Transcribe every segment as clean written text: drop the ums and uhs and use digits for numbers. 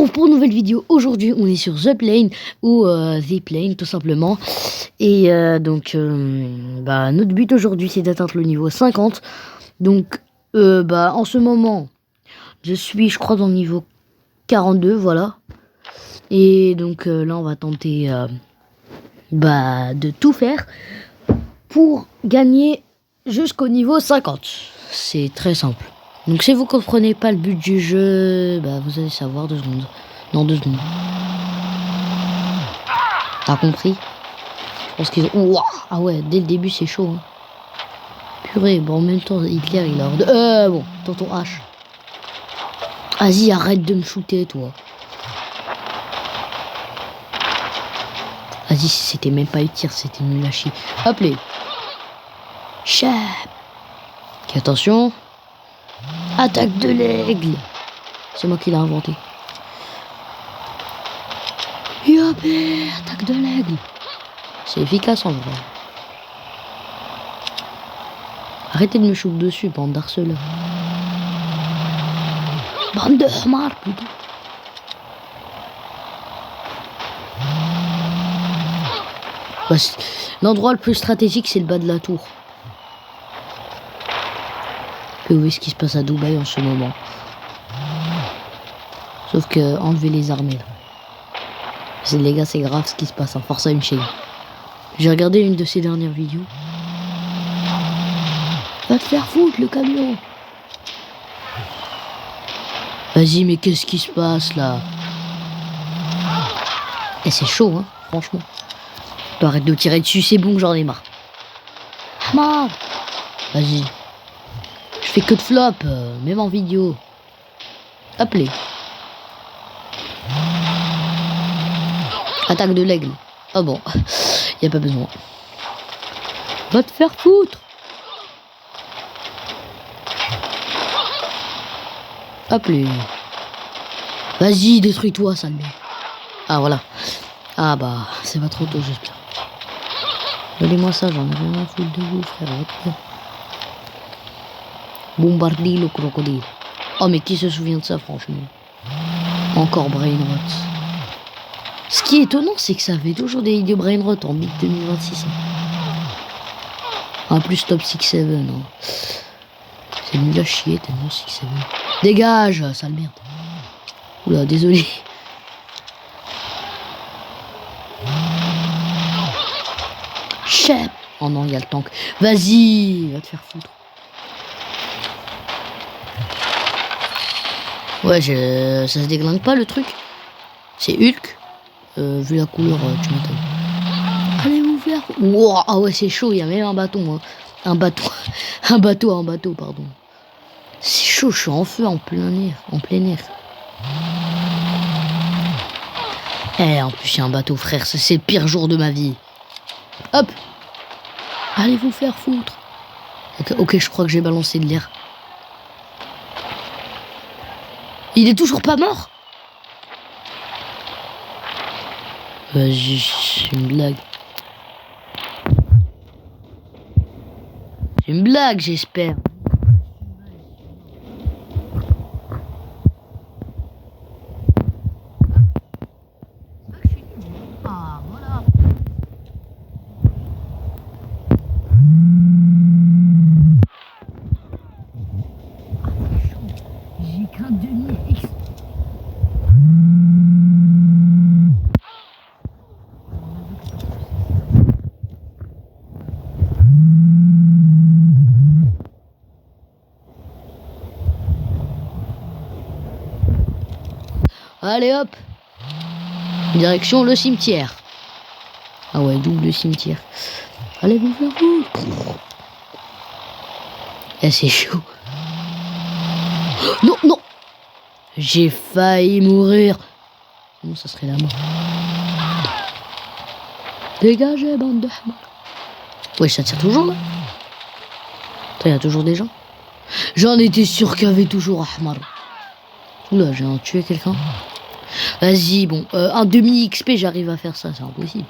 retrouve pour une nouvelle vidéo. Aujourd'hui, on est sur The Plane ou The Plane tout simplement. Et notre but aujourd'hui, c'est d'atteindre le niveau 50. Donc, en ce moment, je suis, je crois, dans le niveau 42, voilà. Et donc là, on va tenter de tout faire pour gagner jusqu'au niveau 50. C'est très simple. Donc si vous comprenez pas le but du jeu, vous allez savoir 2 secondes. Dans 2 secondes. T'as compris? Je pense qu'ils ont... Ouah, ah ouais, dès le début c'est chaud. Hein. Purée, bon en même temps Hitler il a ordre... bon, tonton H. Vas-y, arrête de me shooter toi. Vas-y, c'était même pas une tir, c'était nul à chier. Hop les. Chap. Ok, attention. Attaque de l'aigle. C'est moi qui l'ai inventé. Yopé, attaque de l'aigle. C'est efficace en vrai. Arrêtez de me shooter dessus, bande d'harceleurs. Bande de hamar, putain. L'endroit le plus stratégique, c'est le bas de la tour. Vous voyez ce qui se passe à Dubaï en ce moment. Sauf que enlever les armées là. Les gars, c'est grave ce qui se passe. Force à une chaîne. J'ai regardé une de ses dernières vidéos. Va te faire foutre le camion. Vas-y, mais qu'est-ce qui se passe là? Et c'est chaud, hein, franchement. Arrête de tirer dessus, c'est bon, j'en ai marre. Marre. Vas-y. Je fais que de flop, même en vidéo. Appelez. Attaque de l'aigle. Ah bon, y a pas besoin. Va te faire foutre. Appelez. Vas-y, détruis-toi, sale merde. Ah voilà. Ah c'est pas trop tôt, j'espère. Donnez-moi ça, j'en ai rien à foutre de vous, frère. Bombardier le crocodile. Oh, mais qui se souvient de ça, franchement? Encore Brainrot. Ce qui est étonnant, c'est que ça fait toujours des vidéos Brainrot en bit 2026. En plus, top 6-7. Hein. C'est nul à chier, tellement 6-7. Dégage, sale merde. Oula, désolé. Chef. Oh non, il y a le tank. Vas-y, va te faire foutre. Ouais, ça se déglingue pas le truc. C'est Hulk. Vu la couleur, tu m'étonnes. Allez vous faire. Wow, ah ouais, c'est chaud, il y a même un bâton. Hein. Un bateau, pardon. C'est chaud, je suis en feu en plein air. En plus, il y a un bateau, frère. C'est le pire jour de ma vie. Hop. Allez vous faire foutre. Ok, je crois que j'ai balancé de l'air. Il est toujours pas mort? Vas-y, c'est une blague. C'est une blague, j'espère. Ah, voilà. J'ai qu'un demi-X. Allez hop. Direction le cimetière. Ah ouais, double cimetière. Allez vous faire foutre. C'est chaud. Non, non. J'ai failli mourir. Non, ça serait la mort. Dégagez, bande de hamar. Ouais, ça tire toujours là. Attends, il y a toujours des gens. J'en étais sûr qu'il y avait toujours Ahmar. Oula, j'ai tué quelqu'un. Vas-y, bon, un demi XP, j'arrive à faire ça, c'est impossible.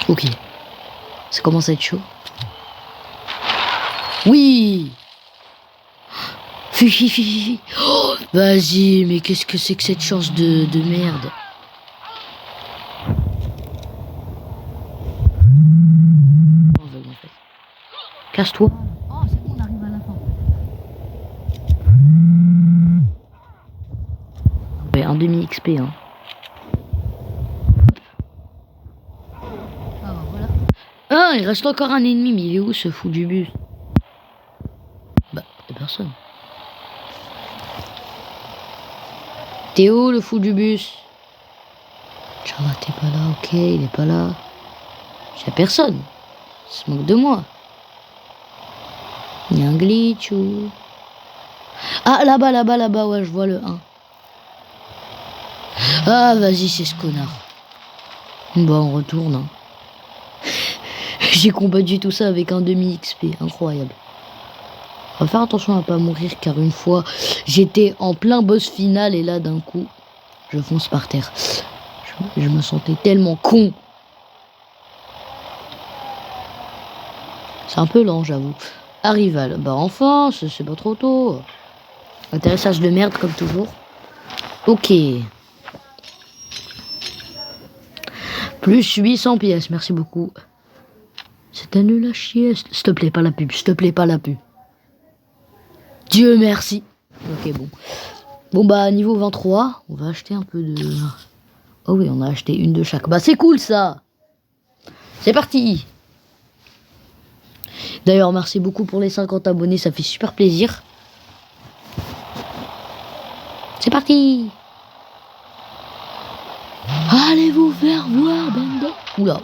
Ok. Ça commence à être chaud. Oui. Fifi. Oh, vas-y, mais qu'est-ce que c'est que cette chance de merde? Casse-toi. Oh, c'est bon, on arrive à la fin. Ouais, un demi XP, hein. Ah, bah voilà. Ah, il reste encore un ennemi, mais il est où ce fou du bus? Bah, y'a personne. T'es où le fou du bus? Inch'Allah, t'es pas là, ok, il est pas là. Y'a personne. Il se moque de moi. Il y a un glitch ou... Ah, là-bas, ouais, je vois le 1. Ah, vas-y, c'est ce connard. Bah, on retourne. Hein. J'ai combattu tout ça avec un demi XP, incroyable. On va faire attention à pas mourir, car une fois, j'étais en plein boss final, et là, d'un coup, je fonce par terre. Je me sentais tellement con. C'est un peu lent, j'avoue. Arrival, bah enfin, c'est pas trop tôt. Atterrissage de merde, comme toujours. Ok. Plus 800 pièces, merci beaucoup. C'est un nul à chier. S'il te plaît, pas la pub, s'il te plaît, pas la pub. Dieu merci. Ok, bon. Bon, bah, niveau 23, on va acheter un peu de... Oh oui, on a acheté une de chaque. Bah, c'est cool, ça. C'est parti. D'ailleurs, merci beaucoup pour les 50 abonnés, ça fait super plaisir. C'est parti. Allez vous faire voir, bande.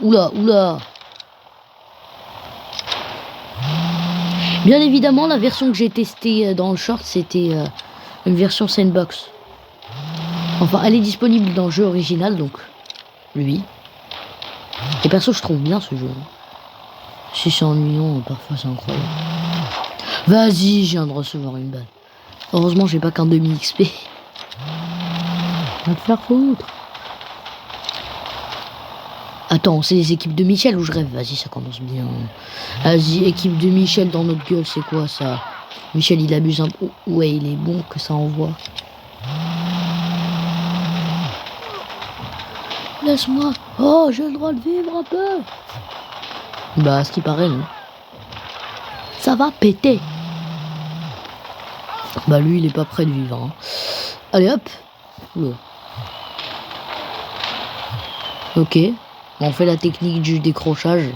Oula. Bien évidemment, la version que j'ai testée dans le short, c'était une version sandbox. Enfin, elle est disponible dans le jeu original, donc lui. Et perso, je trouve bien ce jeu. Si c'est ennuyant, parfois c'est incroyable. Vas-y, je viens de recevoir une balle. Heureusement, j'ai pas qu'un demi XP. Va te faire foutre. Attends, c'est les équipes de Michel ou je rêve? Vas-y, ça commence bien. Vas-y, équipe de Michel dans notre gueule, c'est quoi ça? Michel, il abuse un peu. Ouais, il est bon que ça envoie. Laisse-moi. Oh, j'ai le droit de vivre un peu. Bah, ce qui paraît, non. Ça va péter. Bah, lui, il est pas prêt de vivre. Hein. Allez, hop. Oula. Ok. On fait la technique du décrochage.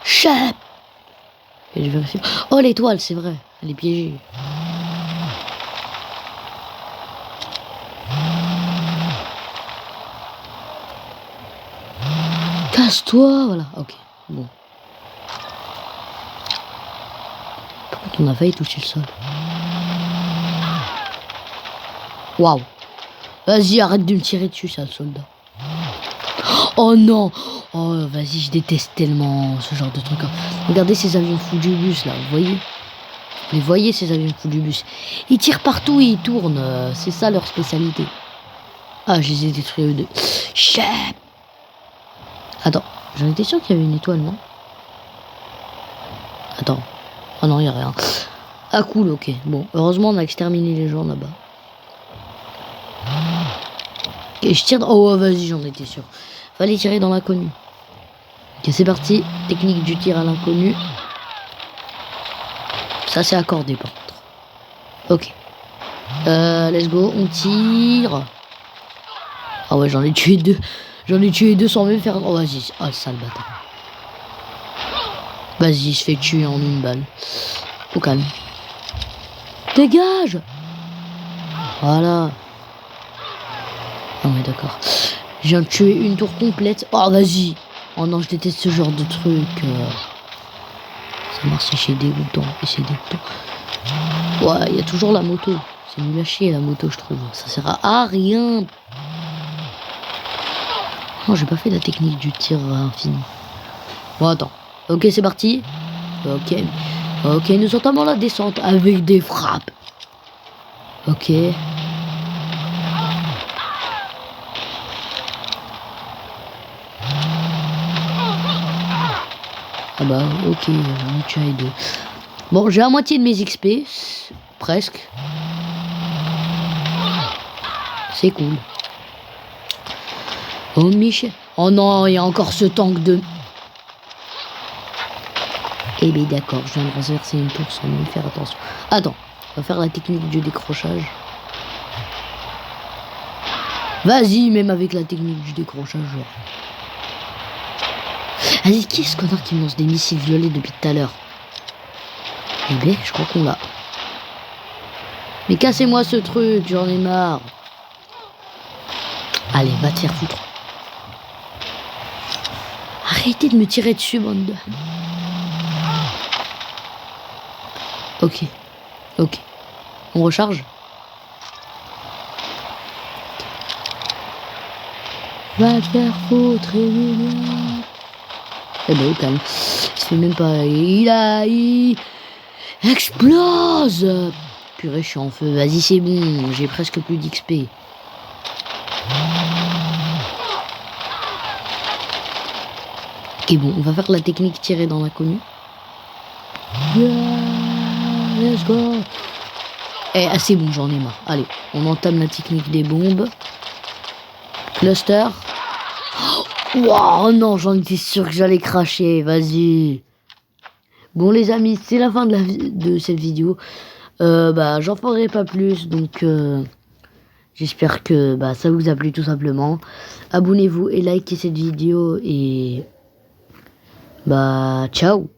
Chap. Et je vérifie. Oh, l'étoile, c'est vrai. Elle est piégée. Casse-toi, voilà. Ok. Bon. Par contre, on a failli toucher le sol. Waouh. Vas-y, arrête de me tirer dessus, sale soldat. Oh non. Oh, vas-y, je déteste tellement ce genre de truc. Regardez ces avions fous du bus, là, vous voyez? Vous les voyez, ces avions fous du bus? Ils tirent partout et ils tournent. C'est ça leur spécialité. Ah, je les ai détruits eux deux. Chef. Attends, j'en étais sûr qu'il y avait une étoile, non? Attends. Ah non, il n'y a rien. Ah cool, ok. Bon, heureusement, on a exterminé les gens là-bas. Ok, je tire... Oh, vas-y, j'en étais sûr. Fallait tirer dans l'inconnu. Ok, c'est parti. Technique du tir à l'inconnu. Ça, c'est accordé, par contre. Ok. Let's go, on tire. Ah ouais, j'en ai tué deux. J'en ai tué deux sans même faire... Oh, vas-y. Oh, sale bâtard. Vas-y, je fais tuer en une balle. Au calme. Dégage. Voilà. Ah ouais, d'accord. Je viens de tuer une tour complète. Oh, vas-y. Oh non, je déteste ce genre de truc. Ça marche, c'est dégoûtant. Et c'est dégoûtant. Ouais, il y a toujours la moto. C'est nul à chier, la moto, je trouve. Ça sert à rien. Non, j'ai pas fait la technique du tir infini. Bon, attends. Ok, c'est parti. Ok. Ok, nous entamons la descente avec des frappes. Ok. Ah bah, ok, on est tué deux. Bon, j'ai la moitié de mes XP. presque. C'est cool. Oh Michel. Oh non, il y a encore ce tank de... Eh bien d'accord, je viens de renverser une tour sans même faire attention. Attends, on va faire la technique du décrochage. Vas-y, même avec la technique du décrochage. Allez, qui est ce connard qui me lance des missiles violets depuis tout à l'heure? Eh bien, je crois qu'on l'a. Mais cassez-moi ce truc, j'en ai marre. Allez, va te faire foutre. Arrêtez de me tirer dessus, bande de... Ok. Ok. On recharge. Va te faire foutre, évidemment. Eh ben, au calme. Il se fait même pas... Il explose. Purée, je suis en feu. Vas-y, c'est bon. J'ai presque plus d'XP. Ok, bon, on va faire la technique tirée dans l'inconnu. Yeah, let's go. Eh, c'est bon, j'en ai marre. Allez, on entame la technique des bombes. Cluster. Oh non, j'en étais sûr que j'allais cracher. Vas-y. Bon, les amis, c'est la fin de cette vidéo. J'en ferai pas plus. Donc, j'espère que ça vous a plu tout simplement. Abonnez-vous et likez cette vidéo. Et ciao.